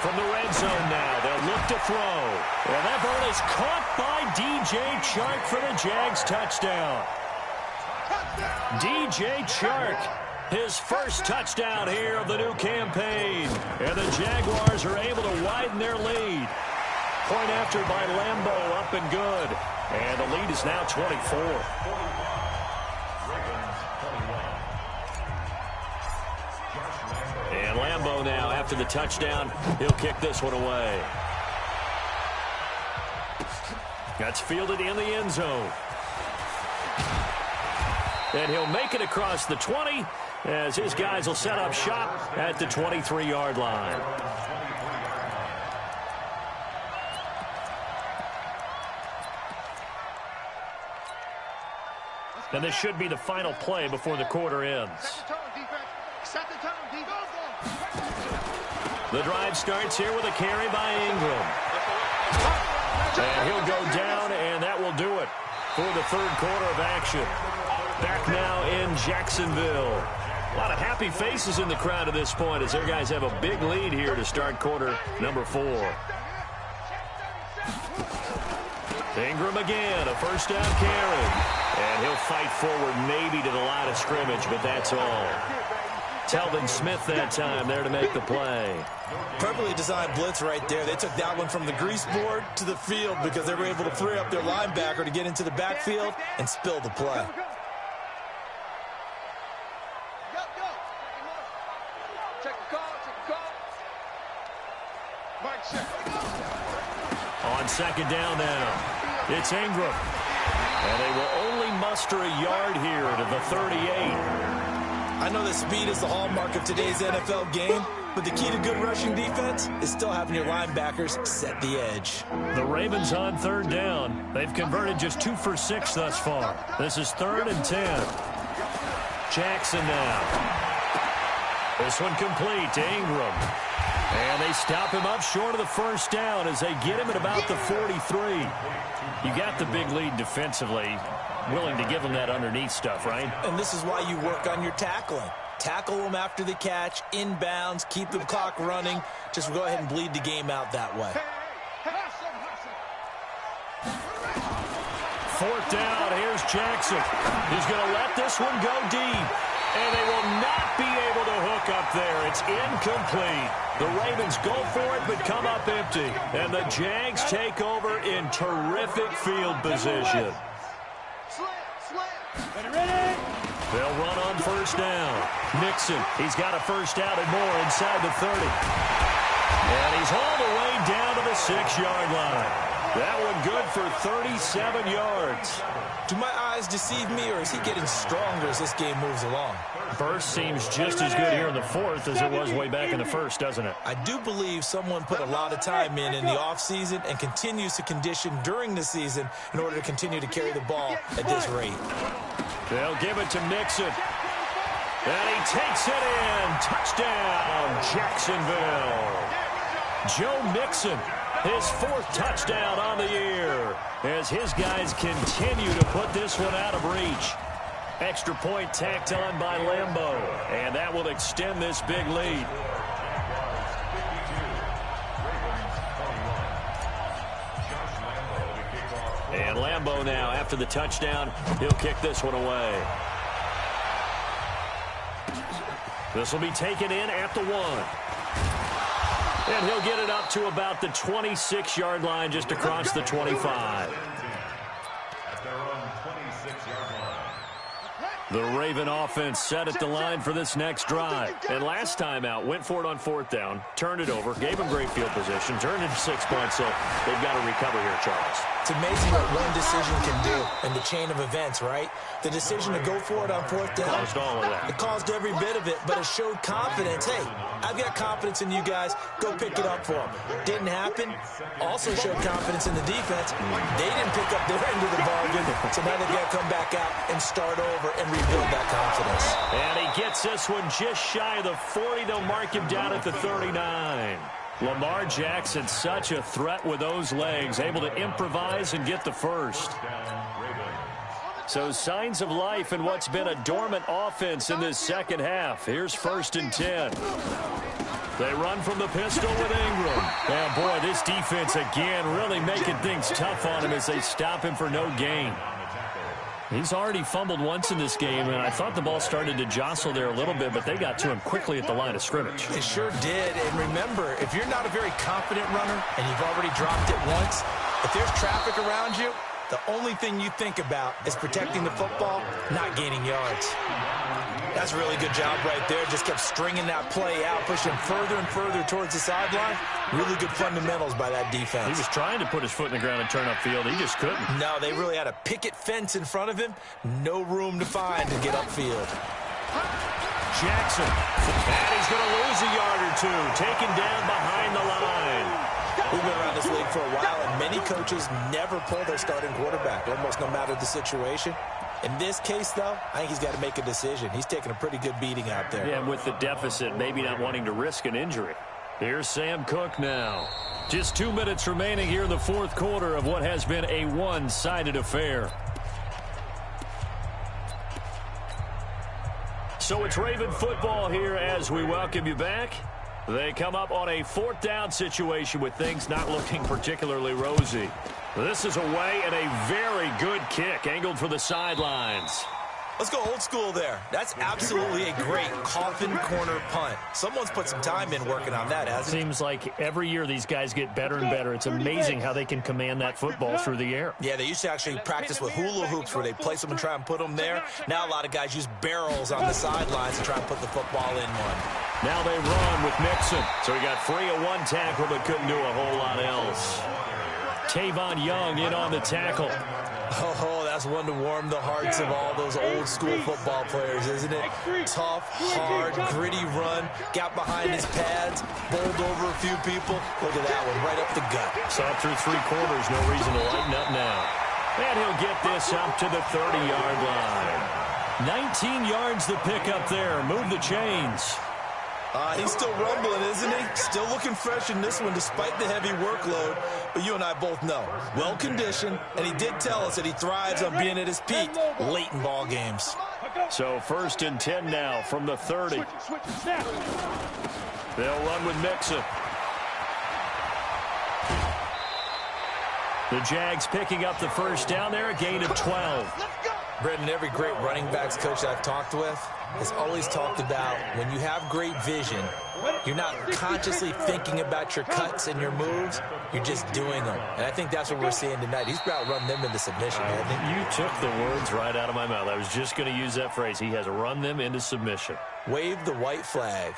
From the red zone now, they'll look to throw. And that ball is caught by DJ Chark for the Jags touchdown. DJ Chark, his 1st touchdown here of the new campaign. And the Jaguars are able to widen their lead. Point after by Lambeau, up and good. And the lead is now 24. now after the touchdown. He'll kick this one away. That's fielded in the end zone. And he'll make it across the 20 as his guys will set up shop at the 23-yard line. And this should be the final play before the quarter ends. Set the tone, defense. The drive starts here with a carry by Ingram. And he'll go down, and that will do it for the third quarter of action. Back now in Jacksonville. A lot of happy faces in the crowd at this point as their guys have a big lead here to start quarter number 4. Ingram again, a first down carry. And he'll fight forward maybe to the line of scrimmage, but that's all. Telvin Smith that time there to make the play. Perfectly designed blitz right there. They took that one from the grease board to the field because they were able to free up their linebacker to get into the backfield and spill the play. Check the call. Mike, check. On second down now, it's Ingram. And they will only muster a yard here to the 38. I know that speed is the hallmark of today's NFL game, but the key to good rushing defense is still having your linebackers set the edge. The Ravens on third down. They've converted just 2 for 6 thus far. This is 3rd and 10. Jackson now. This one complete to Ingram. And they stop him up short of the first down as they get him at about the 43. You got the big lead defensively. Willing to give them that underneath stuff, right? And this is why you work on your tackling. Tackle them after the catch, inbounds, keep the clock running. Just go ahead and bleed the game out that way. Fourth down, here's Jackson. He's going to let this one go deep. And they will not be able to hook up there. It's incomplete. The Ravens go for it, but come up empty. And the Jags take over in terrific field position. They'll run on first down. Mixon, he's got a first down and more inside the 30. And he's all the way down to the 6-yard line. That one good for 37 yards. Do my eyes deceive me, or is he getting stronger as this game moves along? Burst seems just as good here in the 4th as it was way back in the 1st, doesn't it? I do believe someone put a lot of time in the offseason and continues to condition during the season in order to continue to carry the ball at this rate. They'll give it to Mixon. And he takes it in. Touchdown, Jacksonville. Joe Mixon, his 4th touchdown on the year as his guys continue to put this one out of reach. Extra point tacked on by Lambeau, and that will extend this big lead. And Lambeau now, after the touchdown, he'll kick this one away. This will be taken in at the 1. And he'll get it up to about the 26-yard line, just across the 25. The Raven offense set at the line for this next drive. And last time out, went for it on 4th down, turned it over, gave them great field position, turned it to 6 points, so they've got to recover here, Charles. It's amazing what one decision can do in the chain of events, right? The decision to go for it on 4th down. Caused all of that. It caused every bit of it, but it showed confidence. Hey, I've got confidence in you guys. Go pick it up for them. Didn't happen. Also showed confidence in the defense. They didn't pick up their end of the bargain, so now they've got to come back out and start over and rebuild that confidence. And he gets this one just shy of the 40. They'll mark him down at the 39. Lamar Jackson, such a threat with those legs, able to improvise and get the first. So signs of life in what's been a dormant offense in this second half. Here's 1st and 10. They run from the pistol with Ingram. And boy, this defense again really making things tough on him as they stop him for no gain. He's already fumbled once in this game, and I thought the ball started to jostle there a little bit, but they got to him quickly at the line of scrimmage. It sure did. And remember, if you're not a very confident runner and you've already dropped it once, if there's traffic around you, The only thing you think about is protecting the football, not gaining yards. That's a really good job right there. Just kept stringing that play out, pushing further and further towards the sideline. Really good fundamentals by that defense. He was trying to put his foot in the ground and turn upfield. He just couldn't. No, they really had a picket fence in front of him. No room to find to get upfield. Jackson. And he's going to lose a yard or two. Taken down behind the line. We've been around this league for a while, and many coaches never pull their starting quarterback, almost no matter the situation. In this case, though, I think he's got to make a decision. He's taking a pretty good beating out there. Yeah, and with the deficit, maybe not wanting to risk an injury. Here's Sam Cook now. Just 2 minutes remaining here in the fourth quarter of what has been a one-sided affair. So it's Raven football here as we welcome you back. They come up on a fourth down situation with things not looking particularly rosy. This is away and a very good kick angled for the sidelines. Let's go old school there. That's absolutely a great coffin corner punt. Someone's put some time in working on that, hasn't it? Seems like every year these guys get better and better. It's amazing how they can command that football through the air. Yeah, they used to actually practice with hula hoops where they place them and try and put them there. Now a lot of guys use barrels on the sidelines to try and put the football in one. Now they run with Mixon. So he got free of one tackle but couldn't do a whole lot else. Tavon Young in on the tackle. Oh, that's one to warm the hearts of all those old school football players, isn't it? Tough, hard, gritty run. Got behind his pads, bowled over a few people. Look at that one, right up the gut. Saw through three quarters, no reason to lighten up now. And he'll get this up to the 30-yard line. 19 yards to pick up there. Move the chains. He's still rumbling, isn't he? Still looking fresh in this one despite the heavy workload. But you and I both know, well-conditioned, and he did tell us that he thrives on being at his peak late in ball games. So 1st and 10 now from the 30. They'll run with Mixon. The Jags picking up the first down there, a gain of 12. Brendan, every great running backs coach that I've talked with has always talked about when you have great vision, you're not consciously thinking about your cuts and your moves, you're just doing them. And I think that's what we're seeing tonight. He's about run them into submission, hasn't he? You took the words right out of my mouth. I was just going to use that phrase. He has run them into submission. Wave the white flag.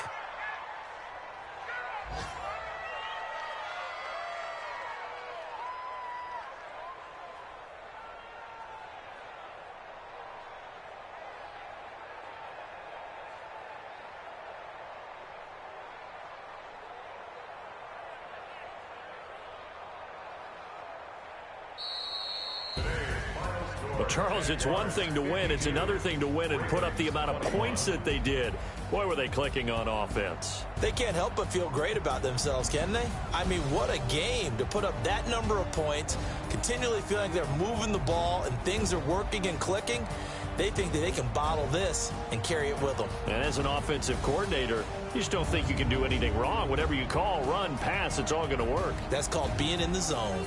Well, Charles, it's one thing to win. It's another thing to win and put up the amount of points that they did. Boy, were they clicking on offense. They can't help but feel great about themselves, can they? I mean, what a game to put up that number of points, continually feeling they're moving the ball and things are working and clicking. They think that they can bottle this and carry it with them. And as an offensive coordinator, you just don't think you can do anything wrong. Whatever you call, run, pass, it's all going to work. That's called being in the zone.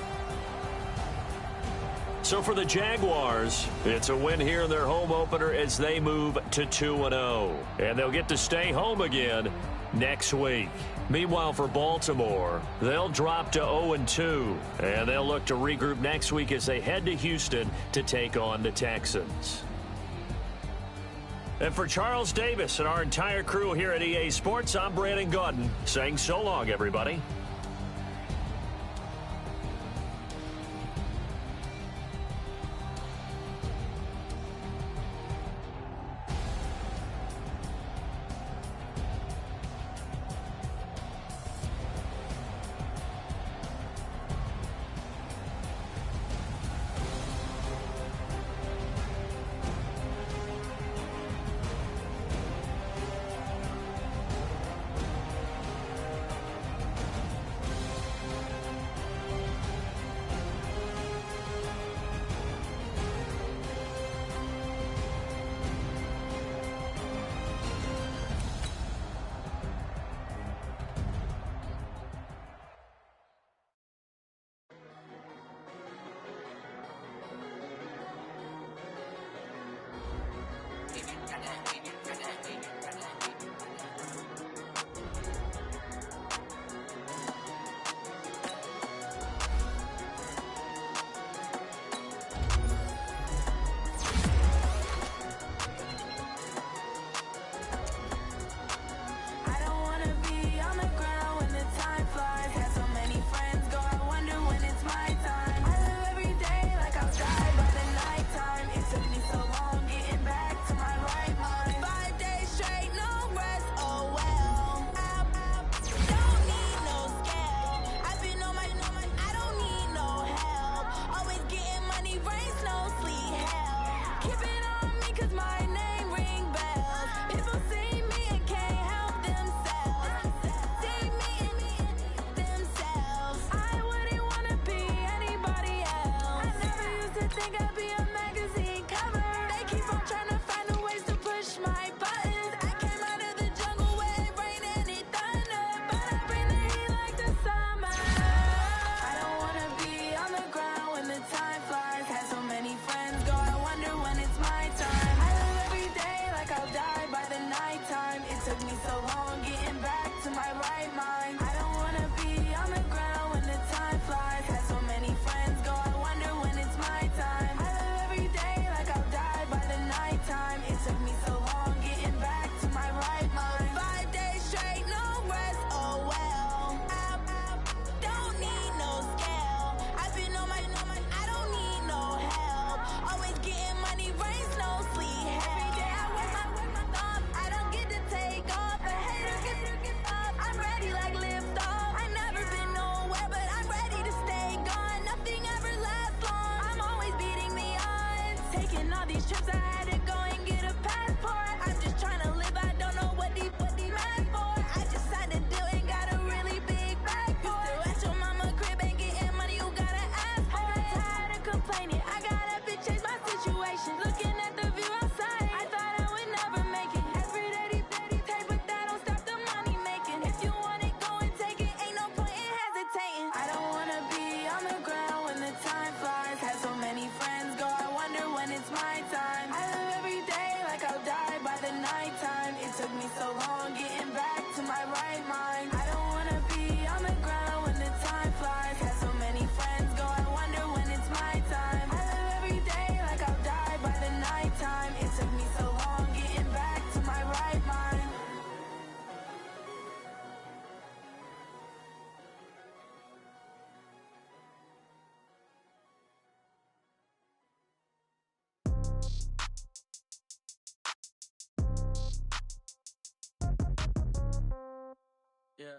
So for the Jaguars, it's a win here in their home opener as they move to 2-0. And they'll get to stay home again next week. Meanwhile, for Baltimore, they'll drop to 0-2. And they'll look to regroup next week as they head to Houston to take on the Texans. And for Charles Davis and our entire crew here at EA Sports, I'm Brandon Gaudin saying so long, everybody. think I'll be a magazine cover. They keep on trying to find a ways to push my buttons. I came out of the jungle where it rain and it thunder, but I bring the heat like the summer. I don't wanna be on the ground when the time flies. Had so many friends go, I wonder when it's my time. I live every day like I'll die by the nighttime. It took me so long getting back to my right mind. I don't wanna be on the ground when the time flies. Had so many friends go, I wonder when it's my time. I live every day like I'll die by the nighttime. It took me so long getting back to my right mind. 5 days straight, no rest, oh well. I don't need no scale. I've been on my, I don't need no help. Always getting money, rain, snow, sleet, every day I work my thumb. I don't get to take off. A hater get up. I'm ready like lift off. I never been nowhere, but I'm ready to stay gone. Nothing ever lasts long. I'm always beating the odds. Taking all these trips, I had to go and get a passport. I'm just trying to live. I don't know what these mad for. I just signed a deal and got a really big bag for it. Still at your mama crib and getting money, you gotta ask for it. Tired of complaining, I got up and changed my situation. Looking at the view outside, I thought I would never make it. Every day they take, but that don't stop the money making. If you want it, go and take it. Ain't no point in hesitating. I don't wanna be on the ground when the time flies. Had so many friends go, I wonder when it's my time. I live every day like I'll die by the nighttime. It took me so long getting back to my right mind. I don't wanna be on the ground when the time flies. Had so many friends go, I wonder when it's my time. I live every day like I'll die by the nighttime. It took me so long getting back to my right mind. Yeah.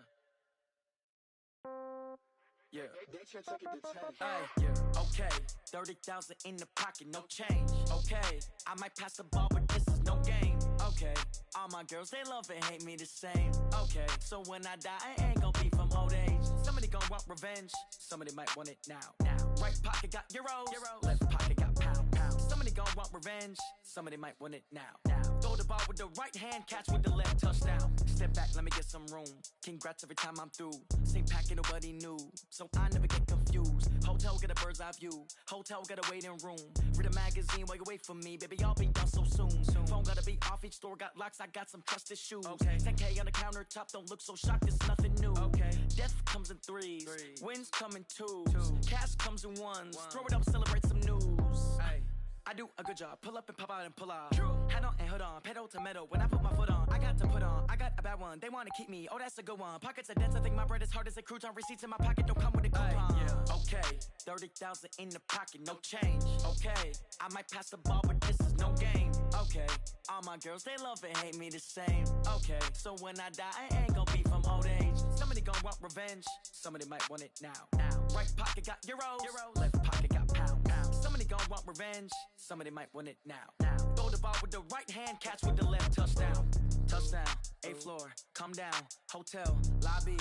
Yeah. They should take it to 10. Hey, yeah, okay. 30,000 in the pocket, no change. Okay, I might pass the ball, but this is no game. Okay, all my girls, they love and hate me the same. Okay, so when I die, I ain't gonna be from old age. Somebody gonna want revenge, somebody might want it now. Right pocket got euros, left pocket got pound. Somebody gonna want revenge, somebody might want it now. Throw the ball with the right hand, catch with the left, touchdown. Step back, let me get some room. Congrats every time I'm through. Same packet, nobody new, so I never get confused. Hotel get a bird's eye view. Hotel get a waiting room. Read a magazine while you wait for me, baby. I'll be done so soon. Phone gotta be off. Each store got locks. I got some trusted shoes. Okay. 10K on the countertop. Don't look so shocked. It's nothing new. Okay. Death comes in threes. Wins come in twos. Cash comes in ones. Throw it up, celebrate some news. Hey. I do a good job. Pull up and pop out and pull off. Hat on and hood on. Pedal to metal. When I put my foot on, I got to put on. I got a bad one. They want to keep me. Oh, that's a good one. Pockets are dense. I think my bread is hard as a crouton. Receipts in my pocket don't come with a coupon. Yeah. Okay. 30,000 in the pocket. No change. Okay. I might pass the ball, but this is no game. Okay. All my girls, they love and hate me the same. Okay. So when I die, I ain't gonna be from old age. Somebody gonna want revenge. Somebody might want it now. Right pocket got euros. Left pocket got pound. Somebody gonna want revenge. Somebody might want it now. Throw the ball with the right hand, catch with the left, touchdown. Touchdown, 8th floor, come down, hotel, lobby.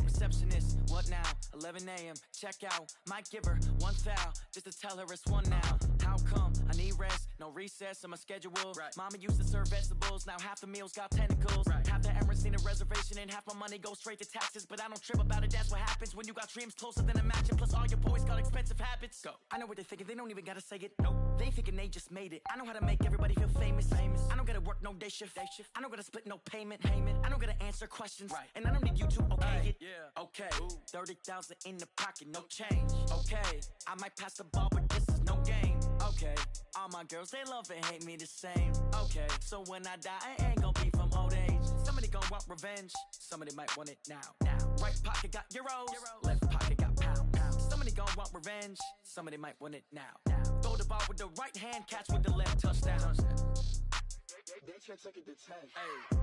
Receptionist, what now? 11 a.m., check out. Might give her one foul, just to tell her it's one now. How come? I need rest, no recess in my schedule. Right. Mama used to serve vegetables, now half the meals got tentacles. Right. Half the Emirates need a reservation and half my money goes straight to taxes. But I don't trip about it, that's what happens when you got dreams closer than a matching. Plus all your boys got expensive habits. Go. I know what they're thinking, they don't even gotta say it. Nope. They thinking they just made it. I know how to make everybody feel famous. I don't gotta work no day shift. I don't gotta split no payment. I don't gotta answer questions. Right. And I don't need you to okay it. Yeah. Okay. 30,000 in the pocket, no change. Okay. I might pass the ball, but this is no game. Okay. All my girls, they love and hate me the same. Okay. So when I die, I ain't gonna be from old age. Somebody gonna want revenge. Somebody might want it now. Right pocket got euros. Left pocket got pound. Somebody gonna want revenge. Somebody might want it now. Throw the ball with the right hand, catch with the left, touchdown. They should take it to 10. Hey.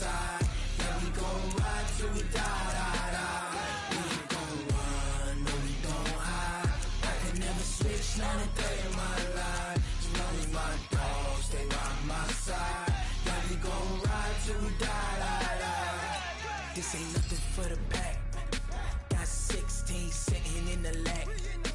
side. Yeah, we gon' ride till we die, die, die. We ain't gon' run, no, we don't hide. I can never switch, none of that in my life. As long as my dogs stay by my side. Yeah, we gon' ride till we die, die, die. This ain't nothing for the pack. Got 16 sitting in the lag.